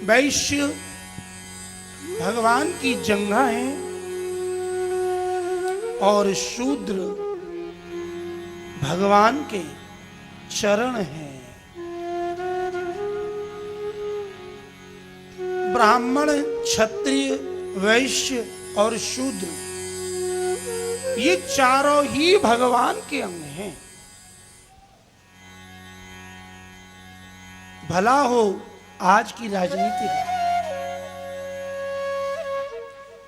वैश्य भगवान की जंघा है और शूद्र भगवान के चरण हैं। ब्राह्मण, क्षत्रिय, वैश्य और शूद्र ये चारों ही भगवान के अंग हैं। भला हो आज की राजनीति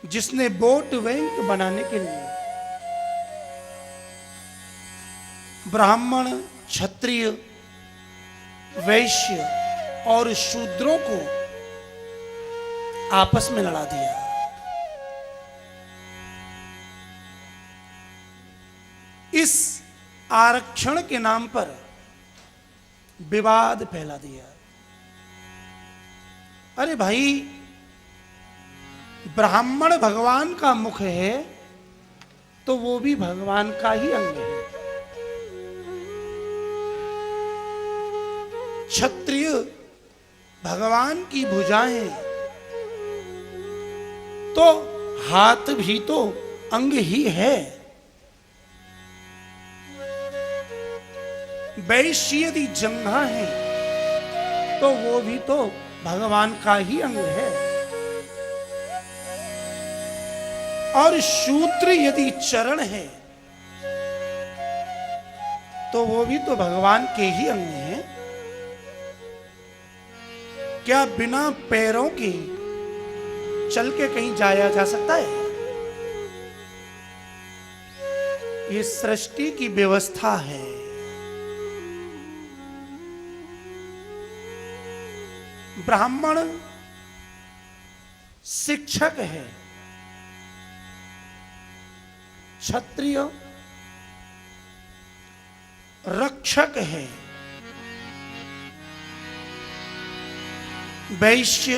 जिसने वोट बैंक बनाने के लिए ब्राह्मण, क्षत्रिय, वैश्य और शूद्रों को आपस में लड़ा दिया। इस आरक्षण के नाम पर विवाद फैला दिया। अरे भाई, ब्राह्मण भगवान का मुख है तो वो भी भगवान का ही अंग है। क्षत्रिय भगवान की भुजाएं तो हाथ भी तो अंग ही है। वैश्य यदि जंघा है तो वो भी तो भगवान का ही अंग है। और शूद्र यदि चरण है तो वो भी तो भगवान के ही अंग हैं। क्या बिना पैरों के चल के कहीं जाया जा सकता है? ये सृष्टि की व्यवस्था है। ब्राह्मण शिक्षक है, क्षत्रिय रक्षक है, वैश्य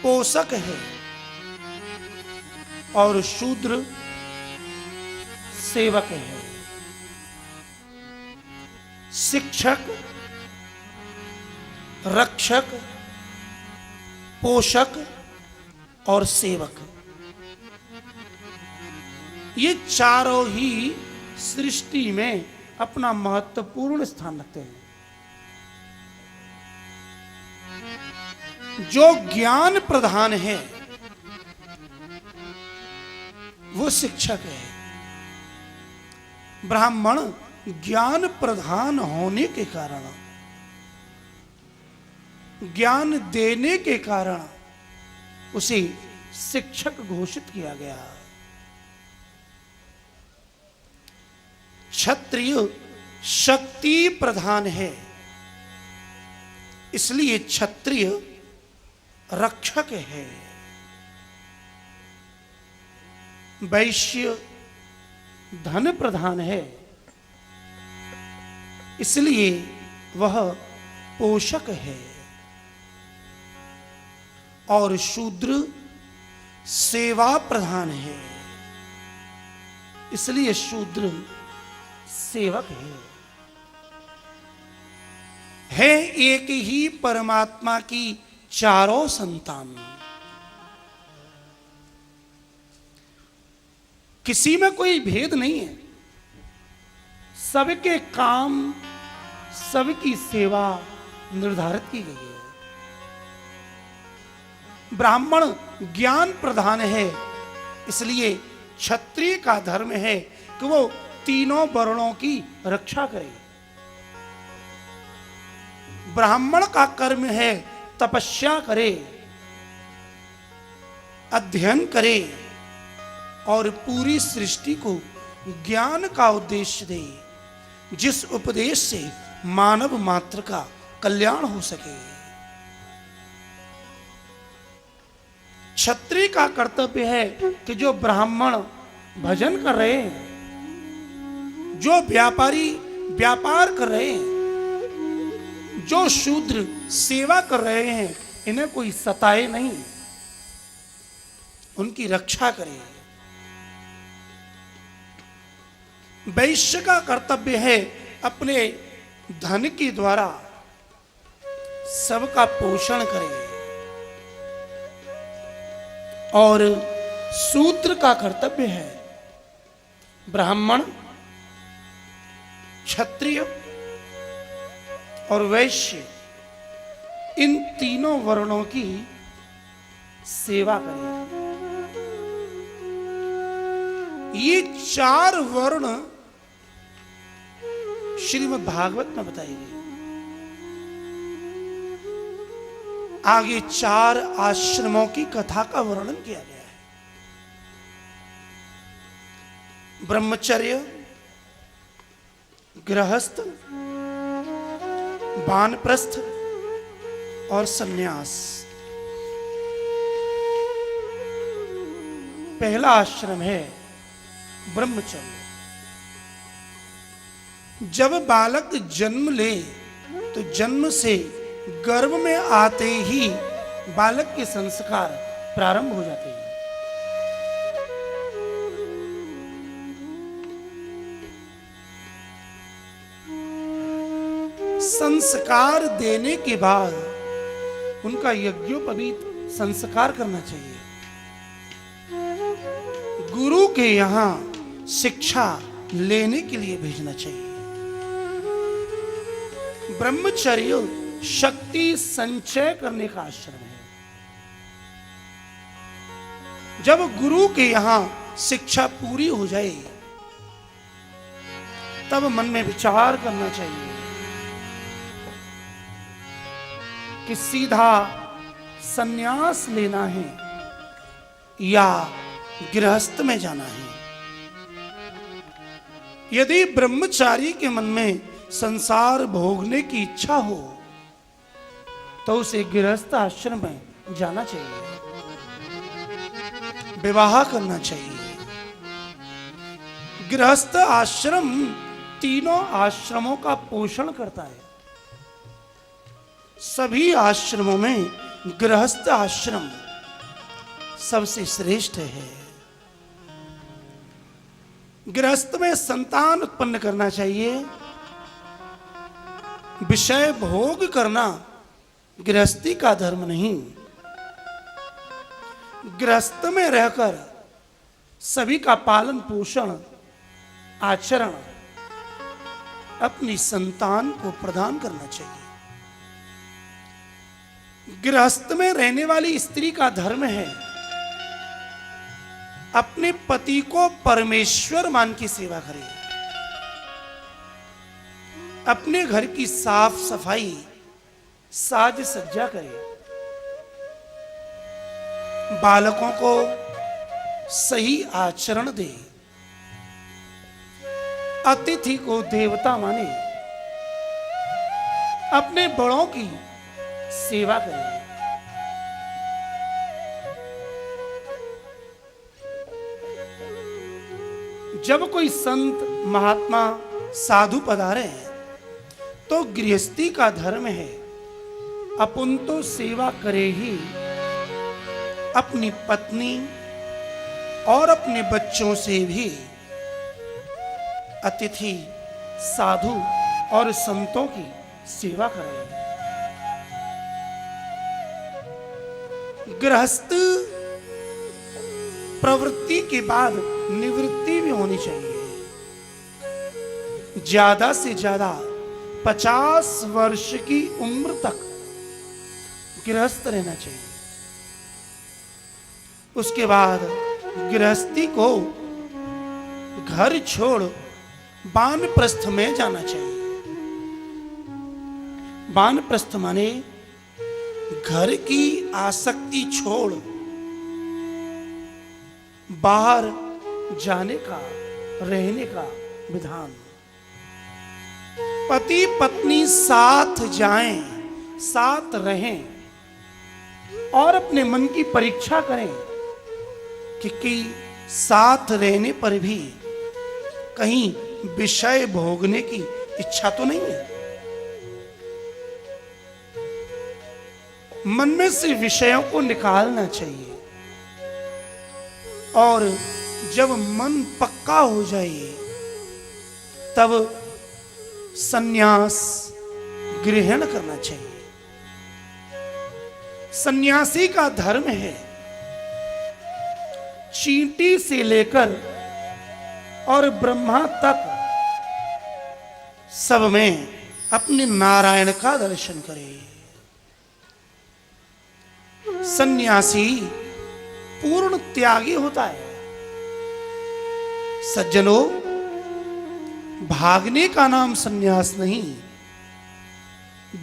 पोषक है और शूद्र सेवक है। शिक्षक, रक्षक, पोषक और सेवक ये चारों ही सृष्टि में अपना महत्वपूर्ण स्थान रखते हैं। जो ज्ञान प्रधान है वो शिक्षक है। ब्राह्मण ज्ञान प्रधान होने के कारण, ज्ञान देने के कारण उसे शिक्षक घोषित किया गया। क्षत्रिय शक्ति प्रधान है, इसलिए क्षत्रिय रक्षक है। वैश्य धन प्रधान है, इसलिए वह पोषक है। और शूद्र सेवा प्रधान है, इसलिए शूद्र सेवक है एक ही परमात्मा की चारों संतान। किसी में कोई भेद नहीं है। सबके काम, सबकी सेवा निर्धारित की गई है। ब्राह्मण ज्ञान प्रधान है, इसलिए क्षत्रिय का धर्म है कि वो तीनों वर्णों की रक्षा करे। ब्राह्मण का कर्म है तपस्या करे, अध्ययन करे और पूरी सृष्टि को ज्ञान का उपदेश दे, जिस उपदेश से मानव मात्र का कल्याण हो सके। क्षत्रिय का कर्तव्य है कि जो ब्राह्मण भजन कर रहे हैं, जो व्यापारी व्यापार कर रहे हैं, जो शूद्र सेवा कर रहे हैं, इन्हें कोई सताए नहीं, उनकी रक्षा करे। वैश्य का कर्तव्य है अपने धन के द्वारा सबका पोषण करे और शूद्र का कर्तव्य है ब्राह्मण, क्षत्रिय और वैश्य इन तीनों वर्णों की सेवा करें। ये 4 वर्ण श्रीमद् भागवत में बताए गए। आगे 4 आश्रमों की कथा का वर्णन किया गया है। ब्रह्मचर्य, गृहस्थ, वानप्रस्थ और सन्यास। पहला आश्रम है ब्रह्मचर्य। जब बालक जन्म ले तो जन्म से गर्भ में आते ही बालक के संस्कार प्रारंभ हो जाते हैं। संस्कार देने के बाद उनका यज्ञोपवीत संस्कार करना चाहिए। गुरु के यहां शिक्षा लेने के लिए भेजना चाहिए। ब्रह्मचर्य शक्ति संचय करने का आश्रम है। जब गुरु के यहां शिक्षा पूरी हो जाए तब मन में विचार करना चाहिए कि सीधा सन्यास लेना है या गृहस्थ में जाना है। यदि ब्रह्मचारी के मन में संसार भोगने की इच्छा हो तो उसे गृहस्थ आश्रम में जाना चाहिए, विवाह करना चाहिए। गृहस्थ आश्रम तीनों आश्रमों का पोषण करता है। सभी आश्रमों में गृहस्थ आश्रम सबसे श्रेष्ठ है। गृहस्थ में संतान उत्पन्न करना चाहिए। विषय भोग करना गृहस्थी का धर्म नहीं। गृहस्थ में रहकर सभी का पालन पोषण आचरण अपनी संतान को प्रदान करना चाहिए। गृहस्थ में रहने वाली स्त्री का धर्म है अपने पति को परमेश्वर मान की सेवा करे, अपने घर की साफ सफाई साज सज्जा करे, बालकों को सही आचरण दे, अतिथि को देवता माने, अपने बड़ों की सेवा करे। जब कोई संत महात्मा साधु पधारे तो गृहस्थी का धर्म है अपन तो सेवा करे ही, अपनी पत्नी और अपने बच्चों से भी अतिथि साधु और संतों की सेवा करें। गृहस्थ प्रवृत्ति के बाद निवृत्ति भी होनी चाहिए। ज्यादा से ज्यादा 50 वर्ष की उम्र तक गृहस्थ रहना चाहिए। उसके बाद गृहस्थी को घर छोड़ वानप्रस्थ में जाना चाहिए। वानप्रस्थ माने घर की आसक्ति छोड़ बाहर जाने का, रहने का विधान। पति पत्नी साथ जाएं, साथ रहें और अपने मन की परीक्षा करें कि साथ रहने पर भी कहीं विषय भोगने की इच्छा तो नहीं है। मन में से विषयों को निकालना चाहिए और जब मन पक्का हो जाए तब सन्यास ग्रहण करना चाहिए। सन्यासी का धर्म है चींटी से लेकर और ब्रह्मा तक सब में अपने नारायण का दर्शन करे। सन्यासी पूर्ण त्यागी होता है। सज्जनों, भागने का नाम सन्यास नहीं,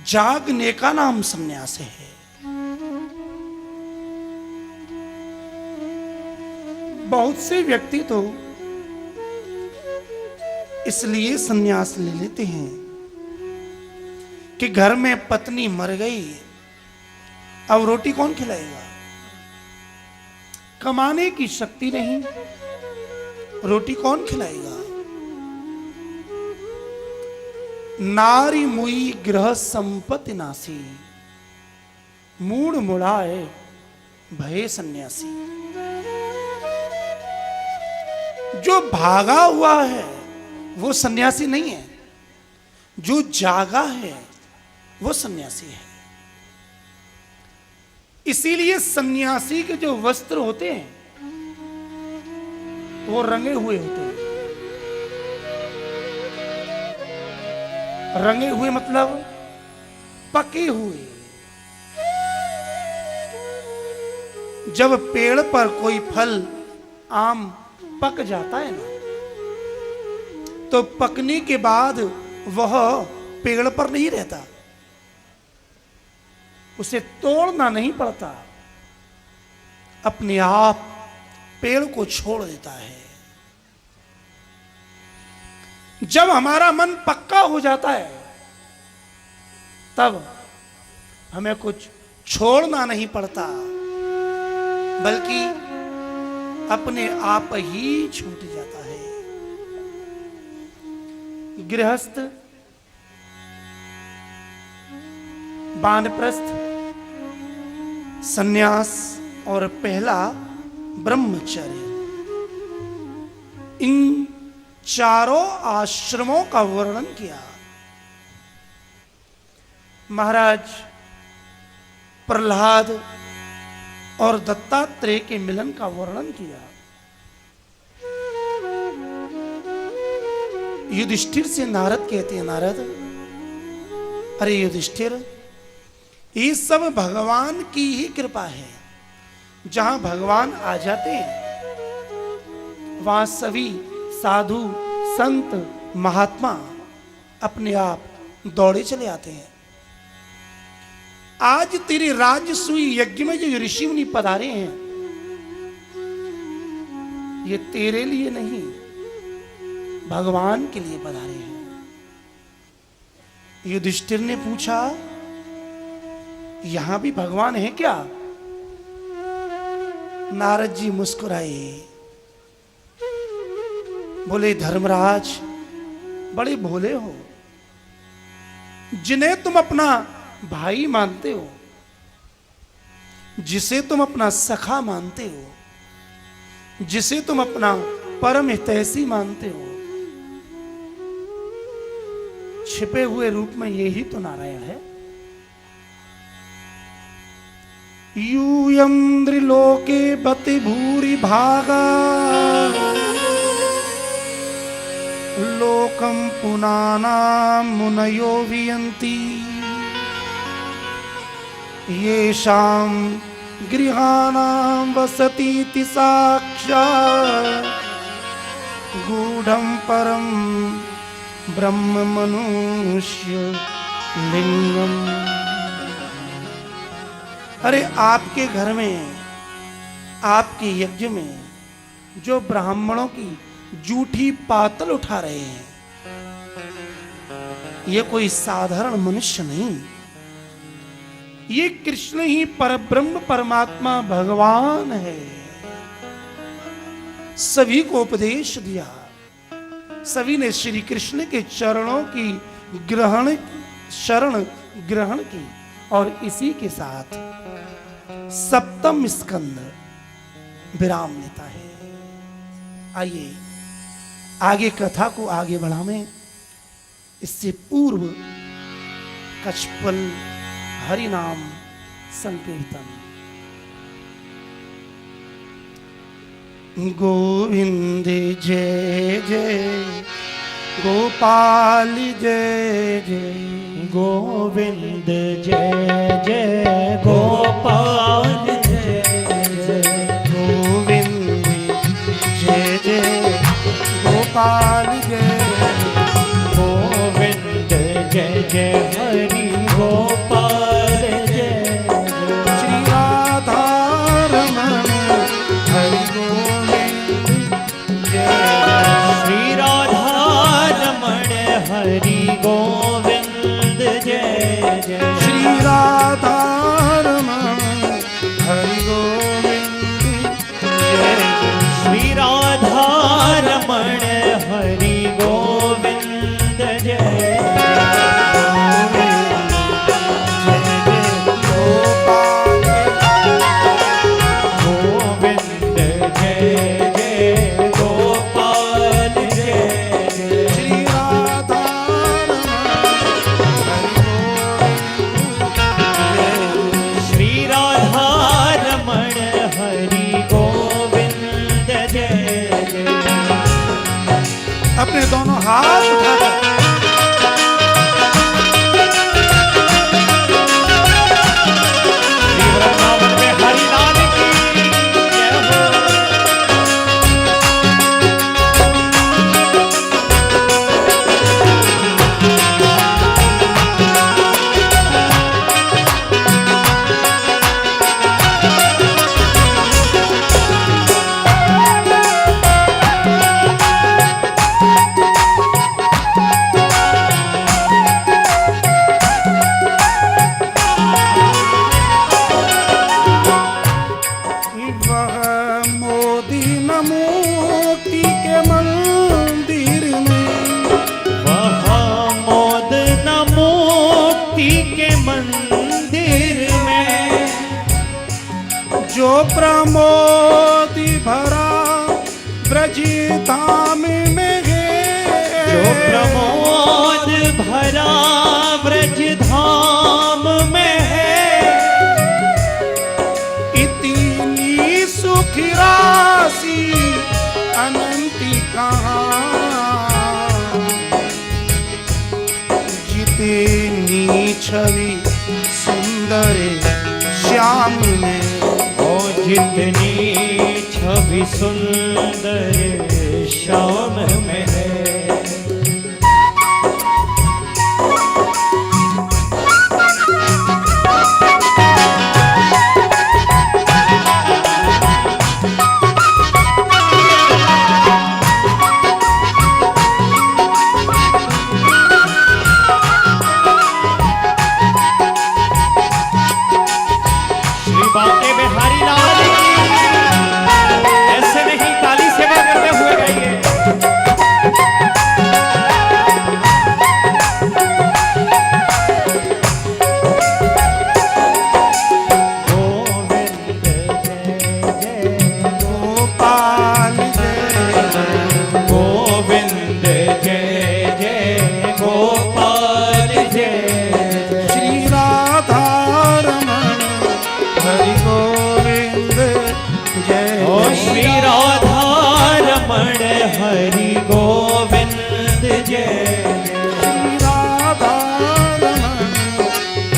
जागने का नाम सन्यास है। बहुत से व्यक्ति तो इसलिए सन्यास ले लेते हैं कि घर में पत्नी मर गई, अब रोटी कौन खिलाएगा? कमाने की शक्ति नहीं, रोटी कौन खिलाएगा? नारी मुई गृह संपत्ति नासी, मूड मुड़ाए भय सन्यासी। जो भागा हुआ है वो सन्यासी नहीं है, जो जागा है वो सन्यासी है। इसीलिए सन्यासी के जो वस्त्र होते हैं वो रंगे हुए होते हैं। रंगे हुए मतलब पके हुए। जब पेड़ पर कोई फल, आम पक जाता है ना, तो पकने के बाद वह पेड़ पर नहीं रहता, उसे तोड़ना नहीं पड़ता, अपने आप पेड़ को छोड़ देता है। जब हमारा मन पक्का हो जाता है तब हमें कुछ छोड़ना नहीं पड़ता, बल्कि अपने आप ही छूट जाता है। गृहस्थ, वानप्रस्थ, सन्यास और पहला ब्रह्मचर्य, इन चारों आश्रमों का वर्णन किया। महाराज प्रहलाद और दत्तात्रेय के मिलन का वर्णन किया। युधिष्ठिर से नारद कहते हैं, नारद, अरे युधिष्ठिर, ये सब भगवान की ही कृपा है। जहां भगवान आ जाते हैं वहां सभी साधु, संत, महात्मा अपने आप दौड़े चले आते हैं। आज तेरे राजसूय यज्ञ में जो ऋषि मुनि पधारे हैं, ये तेरे लिए नहीं, भगवान के लिए पधारे हैं। युधिष्ठिर ने पूछा, यहां भी भगवान है क्या? नारद जी मुस्कुराए, बोले, धर्मराज, बड़े भोले हो। जिन्हें तुम अपना भाई मानते हो, जिसे तुम अपना सखा मानते हो, जिसे तुम अपना परम हितैषी मानते हो, छिपे हुए रूप में यही तो नारायण है। यूयं त्रिलोके बति भूरि भागा, लोकं पुनानां मुनयो वियन्ति, येषां गृहाणां वसतीति साक्षात्, गूढ़ं परं ब्रह्म मनुष्य लिंगम। अरे आपके घर में, आपके यज्ञ में जो ब्राह्मणों की जूठी पातल उठा रहे हैं, ये कोई साधारण मनुष्य नहीं, ये कृष्ण ही परब्रह्म परमात्मा भगवान है। सभी को उपदेश दिया, सभी ने श्री कृष्ण के चरणों की शरण ग्रहण की, और इसी के साथ सप्तम स्कंद विराम लेता है। आइए आगे कथा को आगे बढ़ावें। इससे पूर्व कछपल हरि नाम संकीर्तन। गोविंद जय जय गोपाल जय जय, गोविंद जय जय गोपाल जय जय, गोविंद जय जय गोपाल जय, गोविंद जय जय हरि गोपाल जय जय, श्री राधा रमण हरि गोविंद जय जय, श्री राधा रमण हरि गोविंद जय जय, श्री राधा रमण हरि गोविंद जय जय, श्री राधा रमण हरि गोविंद जय गोविंद जय जय गोपाल जय जय, श्री राधा श्री राधा रमण हरि गोविंद जय जय, अपने दोनों हाथ उठाकर श्री वृंदावन में हरि लाल की जय हो। वह मोदी नमोती के मंदिर में, वहाँ मोद न मोक्ति के मंदिर में, जो प्रमोद भरा ब्रज धाम में है, जो प्रमोद भरा ब्रज धाम में है, इतनी सुख राशि अनंती कहाँ, जितनी छवि सुंदर श्याम में, ओ जितनी छवि सुंदर श्याम में है, श्री बांके बिहारी लाल की, ऐसे नहीं ताली सेवा करते हुए गाइए। गोविंद जय जय गोपाल जय जय, गोविंद जय जय गोपाल जय जय, श्री राधा रमण हरि गोविंद जय ओ जय, श्री राधा रमण हरि गोविंद जय जय, श्री राधा रमण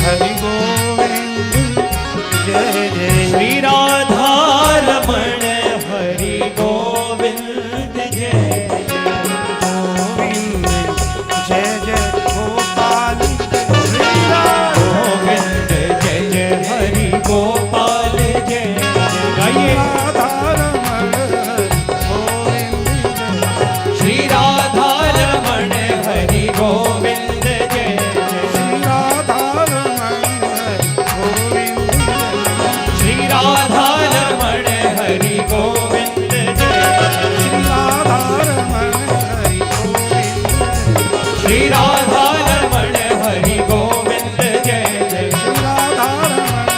हरि गोविंद जय जय, श्री राधा रमण हरि गोविंद जय जय, गोविंद जय जय गोपाल श्री राधा गोविंद जय जय हरि गोपाल जय जय, गाइए। रमण गोविंद जय, श्री राधा रमण हरि गोविंद जय जय, श्री राधा रमण गोविंद जय, श्री राधा रमण हरि गोविंद जय जय, श्री राधा रमण हरि गोविंद जय, श्री राधा रमण हरि गोविंद जय जय, श्री राधा रमण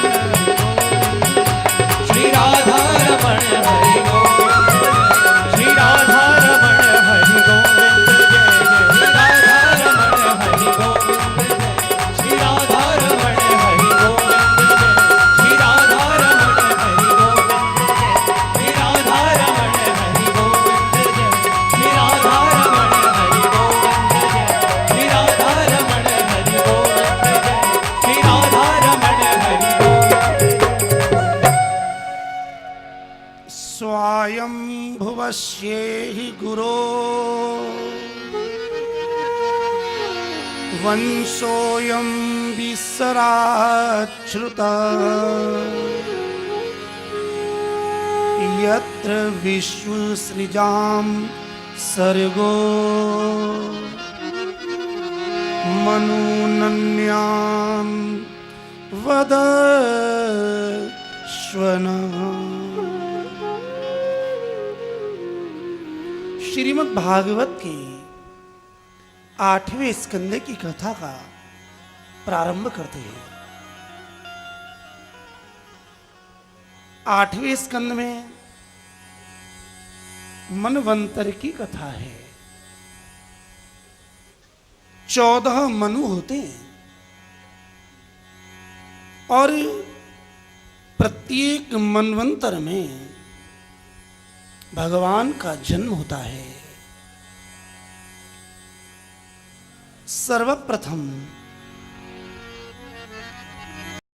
श्री राधा रमण हरि गोविंद, श्री राधा रमण हरि गोविंद जय जय, श्री राधा रमण हरि गोविंद, श्री राधा रमण हरि गोविंद जय, तपस्येहि गुरो वंशोऽयं विसराच्छ्रुता यत्र विश्वसृजां सर्गो मनूनन्यान् वदश्वनः। श्रीमद् भागवत के 8वें स्कंद की कथा का प्रारंभ करते हैं। 8वें स्कंद में मनवंतर की कथा है। 14 मनु होते हैं और प्रत्येक मनवंतर में भगवान का जन्म होता है। सर्वप्रथम